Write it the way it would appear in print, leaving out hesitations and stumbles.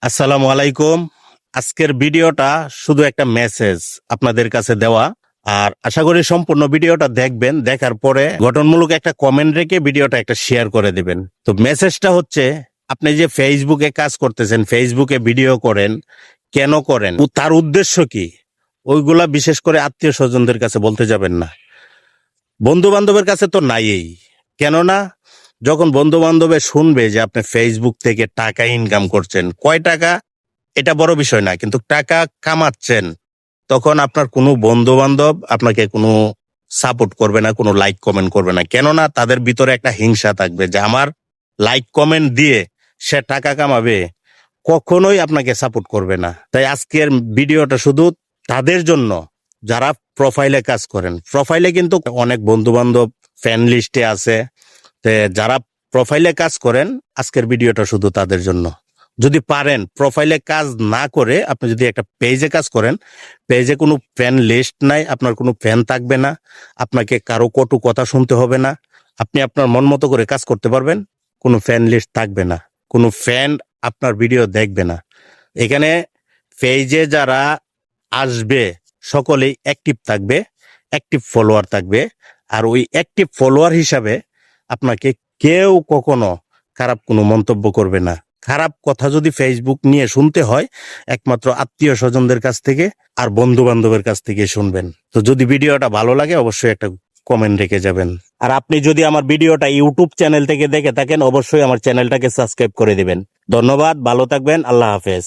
আসসালামু আলাইকুম। আজকের ভিডিওটা শুধু একটা মেসেজ আপনাদের কাছে দেওয়া। আর আশা করি সম্পূর্ণ ভিডিওটা দেখবেন, দেখার পরে গঠনমূলক একটা কমেন্ট রেখে ভিডিওটা একটা শেয়ার করে দিবেন। তো মেসেজটা হচ্ছে, আপনি যে ফেসবুকে কাজ করতেছেন, ফেসবুকে ভিডিও করেন, কেন করেন, তার উদ্দেশ্য কি, ওইগুলা বিশেষ করে আত্মীয় স্বজনদের কাছে বলতে যাবেন না। বন্ধু বান্ধবের কাছে তো নাইই। কেননা যখন বন্ধু বান্ধবে শুনবে যে আপনি ফেসবুক থেকে টাকা ইনকাম করছেন, কয় টাকা এটা বড় বিষয় না, কিন্তু টাকা কামাচ্ছেন, তখন আপনার কোনো বন্ধু বান্ধব আপনাকে কোনো সাপোর্ট করবে না, কোনো লাইক কমেন্ট করবে না। কেননা তাদের ভিতরে একটা হিংসা থাকবে যে আমার লাইক কমেন্ট দিয়ে সে টাকা কামাবে, কখনোই আপনাকে সাপোর্ট করবে না। তাই আজকের ভিডিওটা শুধু তাদের জন্য যারা প্রোফাইলে কাজ করেন। প্রোফাইলে কিন্তু অনেক বন্ধু বান্ধব ফ্যান লিস্টে আছে। যারা প্রোফাইলে কাজ করেন, আজকের ভিডিওটা শুধু তাদের জন্য। যদি পারেন প্রোফাইলে কাজ না করে আপনি যদি একটা পেজে কাজ করেন, পেজে কোনো ফ্যান লিস্ট নাই, আপনার কোনো ফ্যান থাকবে না, আপনাকে কারো কটু কথা শুনতে হবে না, আপনি আপনার মন মতো করে কাজ করতে পারবেন, কোনো ফ্যান লিস্ট থাকবে না, কোনো ফ্যান আপনার ভিডিও দেখবে না। এখানে পেজে যারা আসবে সকলেই অ্যাক্টিভ থাকবে, অ্যাক্টিভ ফলোয়ার থাকবে। আর ওই অ্যাক্টিভ ফলোয়ার হিসাবে আপনাকে কেউ কখনো খারাপ কোনো মন্তব্য করবে না। খারাপ কথা যদি ফেসবুক নিয়ে শুনতে হয়, একমাত্র আত্মীয় স্বজনদের কাছ থেকে আর বন্ধু বান্ধবের কাছ থেকে শুনবেন। তো যদি ভিডিওটা ভালো লাগে অবশ্যই একটা কমেন্ট রেখে যাবেন। আর আপনি যদি আমার ভিডিওটা ইউটিউব চ্যানেল থেকে দেখে থাকেন, অবশ্যই আমার চ্যানেলটাকে সাবস্ক্রাইব করে দিবেন। ধন্যবাদ, ভালো থাকবেন, আল্লাহ হাফেজ।